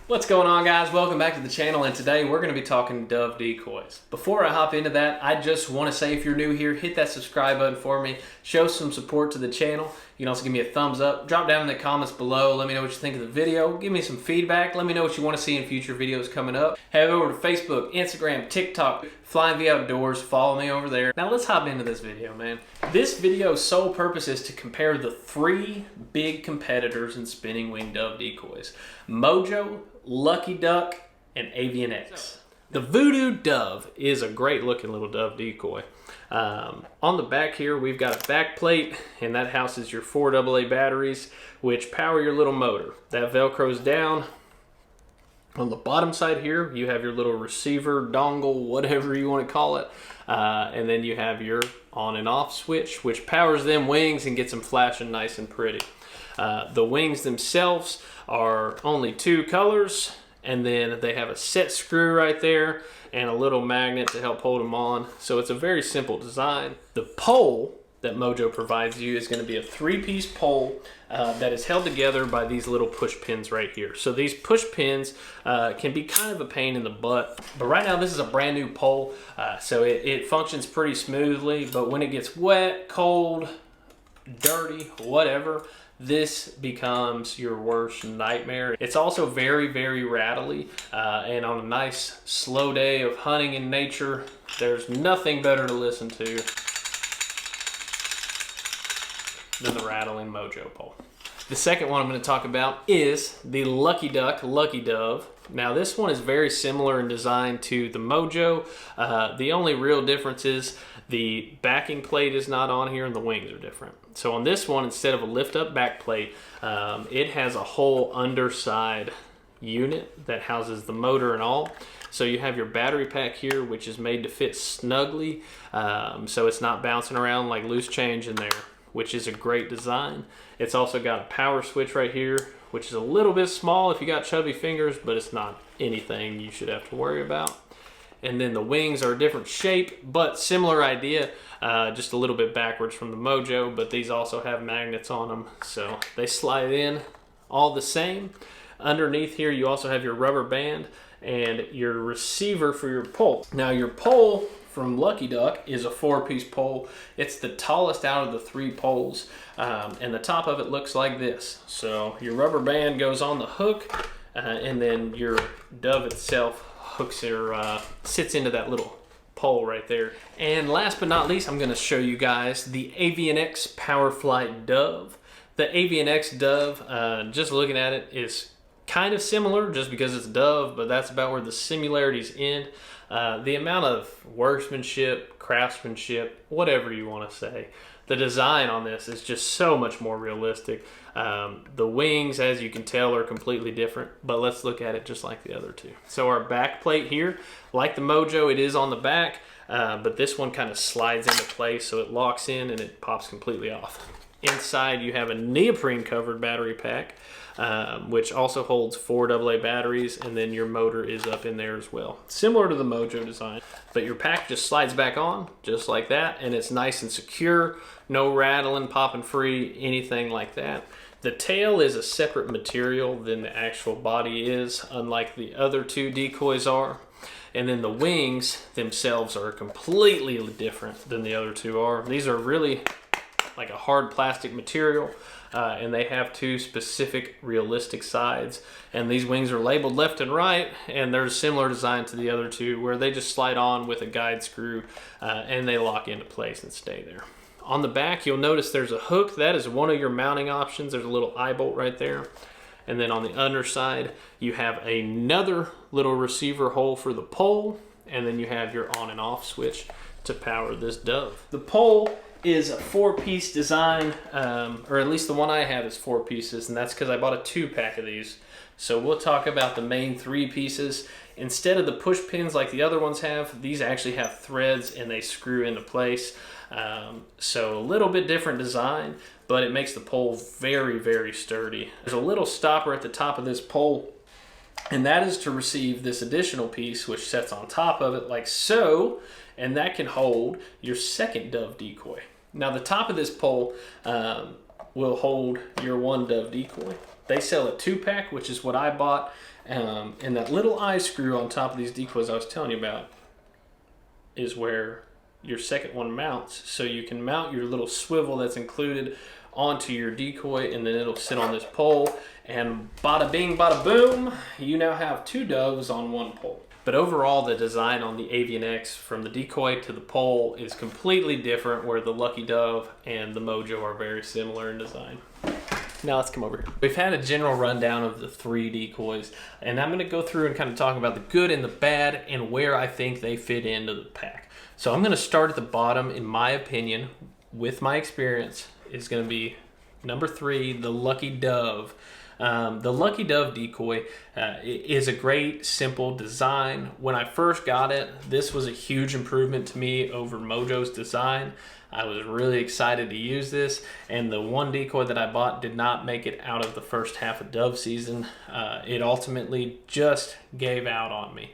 What's going on, guys? Welcome back to the channel, and today we're going to be talking dove decoys. Before I hop into that, I just want to say if you're new here, hit that subscribe button for me, show some support to the channel. You can also give me a thumbs up, drop down in the comments below, let me know what you think of the video, give me some feedback, let me know what you want to see in future videos coming up. Head over to Facebook, Instagram, TikTok, Flying V Outdoors, follow me over there. Now let's hop into this video, man. This video's sole purpose is to compare the three big competitors in spinning wing dove decoys: Mojo, Lucky Duck, and Avian X. The Voodoo Dove is a great looking little dove decoy. On the back here, we've got a back plate, and that houses your 4 AA batteries, which power your little motor. That velcros down. On the bottom side here, you have your little receiver, dongle, whatever you want to call it. And then you have your on and off switch, which powers them wings and gets them flashing nice and pretty. The wings themselves are only 2 colors, and then they have a set screw right there and a little magnet to help hold them on. So it's a very simple design. The pole that Mojo provides you is going to be a 3-piece pole that is held together by these little push pins right here. So these push pins can be kind of a pain in the butt, but right now this is a brand new pole, so it functions pretty smoothly. But when it gets wet, cold, dirty, whatever, this becomes your worst nightmare. It's also very, very rattly, and on a nice slow day of hunting in nature, there's nothing better to listen to than the rattling Mojo pole. The second one I'm going to talk about is the Lucky Duck, Lucky Dove. Now this one is very similar in design to the Mojo. The only real difference is the backing plate is not on here and the wings are different. So on this one, instead of a lift up back plate, it has a whole underside unit that houses the motor and all. So you have your battery pack here, which is made to fit snugly, so it's not bouncing around like loose change in there, which is a great design. It's also got a power switch right here, which is a little bit small if you got chubby fingers, but it's not anything you should have to worry about. And then the wings are a different shape, but similar idea, just a little bit backwards from the Mojo, but these also have magnets on them, so they slide in all the same. Underneath here, you also have your rubber band and your receiver for your pole. Now your pole from Lucky Duck is a 4-piece pole. It's the tallest out of the 3 poles, and the top of it looks like this. So your rubber band goes on the hook, and then your dove itself hooks or sits into that little pole right there. And last but not least, I'm going to show you guys the Avian X Powerflight dove. The Avian X dove, just looking at it, is kind of similar just because it's a dove, but that's about where the similarities end. The amount of workmanship, craftsmanship, whatever you want to say, the design on this is just so much more realistic. The wings, as you can tell, are completely different, but let's look at it just like the other two. So our back plate here, like the Mojo, it is on the back, but this one kind of slides into place, so it locks in and it pops completely off. Inside you have a neoprene covered battery pack, which also holds 4 AA batteries, and then your motor is up in there as well. Similar to the Mojo design, but your pack just slides back on, just like that, and it's nice and secure, no rattling, popping free, anything like that. The tail is a separate material than the actual body is, unlike the other 2 decoys are. And then the wings themselves are completely different than the other 2 are. These are really like a hard plastic material, and they have 2 specific realistic sides, and these wings are labeled left and right, and they're a similar design to the other 2 where they just slide on with a guide screw, and they lock into place and stay there. On the back, you'll notice there's a hook. That is one of your mounting options. There's a little eye bolt right there. And then on the underside, you have another little receiver hole for the pole, and then you have your on and off switch to power this dove. The pole is a 4-piece design, or at least the one I have is 4 pieces, and that's because I bought a 2-pack of these. So we'll talk about the main 3 pieces. Instead of the push pins like the other ones have, these actually have threads and they screw into place. So a little bit different design, but it makes the pole very, very sturdy. There's a little stopper at the top of this pole, and that is to receive this additional piece, which sets on top of it like so, and that can hold your second dove decoy. Now the top of this pole will hold your 1 dove decoy, They sell a 2-pack, which is what I bought. And that little eye screw on top of these decoys I was telling you about is where your second one mounts. So you can mount your little swivel that's included onto your decoy, and then it'll sit on this pole, and bada bing bada boom, you now have 2 doves on 1 pole. But overall, the design on the Avian X, from the decoy to the pole, is completely different, where the Lucky Dove and the Mojo are very similar in design. Now let's come over here. We've had a general rundown of the 3 decoys, and I'm going to go through and kind of talk about the good and the bad and where I think they fit into the pack. So I'm going to start at the bottom. In my opinion, with my experience, is going to be number 3, the Lucky Dove. The Lucky Dove decoy is a great, simple design. When I first got it, this was a huge improvement to me over Mojo's design. I was really excited to use this, and the 1 decoy that I bought did not make it out of the first half of dove season. It ultimately just gave out on me.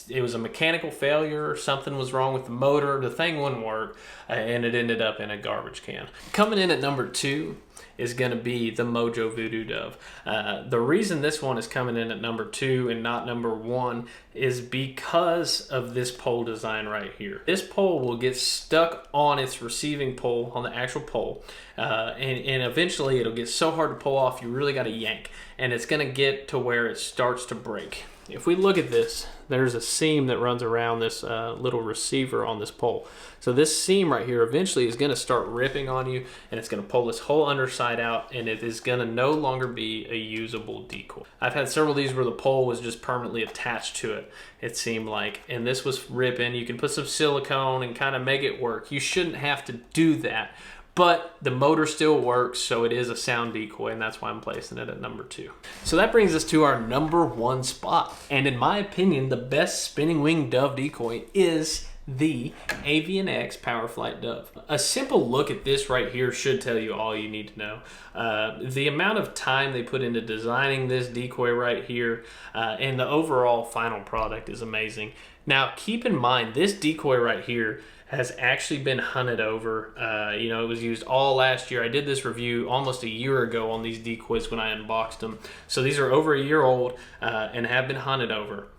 It was a mechanical failure, something was wrong with the motor, the thing wouldn't work, and it ended up in a garbage can. Coming in at number 2 is going to be the Mojo Voodoo Dove. The reason this one is coming in at number 2 and not number 1 is because of this pole design right here. This pole will get stuck on its receiving pole, on the actual pole, and eventually it'll get so hard to pull off, you really got to yank, and it's going to get to where it starts to break. If we look at this, there's a seam that runs around this little receiver on this pole. So this seam right here eventually is going to start ripping on you, and it's going to pull this whole underside out, and it is going to no longer be a usable decoy. I've had several of these where the pole was just permanently attached to it, it seemed like, and this was ripping. You can put some silicone and kind of make it work. You shouldn't have to do that. But the motor still works, so it is a sound decoy, and that's why I'm placing it at number 2. So that brings us to our number 1 spot. And in my opinion, the best spinning wing dove decoy is the Avian X Powerflight Dove. A simple look at this right here should tell you all you need to know. The amount of time they put into designing this decoy right here, and the overall final product is amazing. Now keep in mind, this decoy right here has actually been hunted over. You know, it was used all last year. I did this review almost a year ago on these decoys when I unboxed them. So these are over a year old and have been hunted over,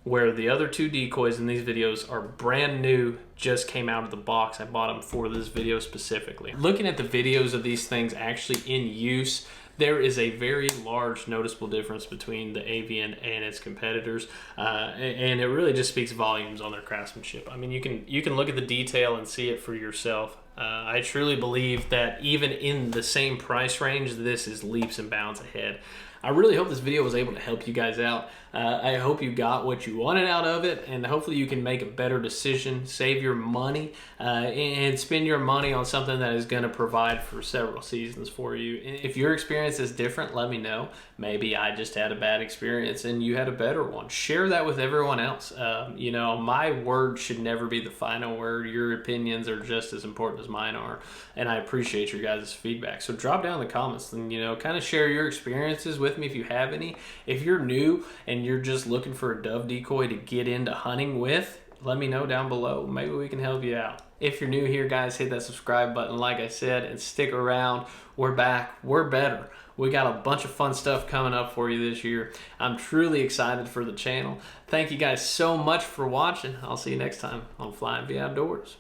where the other 2 decoys in these videos are brand new, just came out of the box. I bought them for this video specifically. Looking at the videos of these things actually in use, there is a very large noticeable difference between the Avian and its competitors, and it really just speaks volumes on their craftsmanship. I mean, you can look at the detail and see it for yourself. I truly believe that even in the same price range, this is leaps and bounds ahead. I really hope this video was able to help you guys out. I hope you got what you wanted out of it, and hopefully you can make a better decision, save your money, and spend your money on something that is going to provide for several seasons for you. And if your experience is different, let me know. Maybe I just had a bad experience and you had a better one. Share that with everyone else. You know, my word should never be the final word. Your opinions are just as important as mine are, and I appreciate your guys' feedback. So drop down in the comments and, you know, kind of share your experiences with me if you have any. If you're new and you're just looking for a dove decoy to get into hunting with, let me know down below. Maybe we can help you out. If you're new here, guys, hit that subscribe button like I said, and stick around. We're back. We're better. We got a bunch of fun stuff coming up for you this year. I'm truly excited for the channel. Thank you guys so much for watching. I'll see you next time on Flying V Outdoors.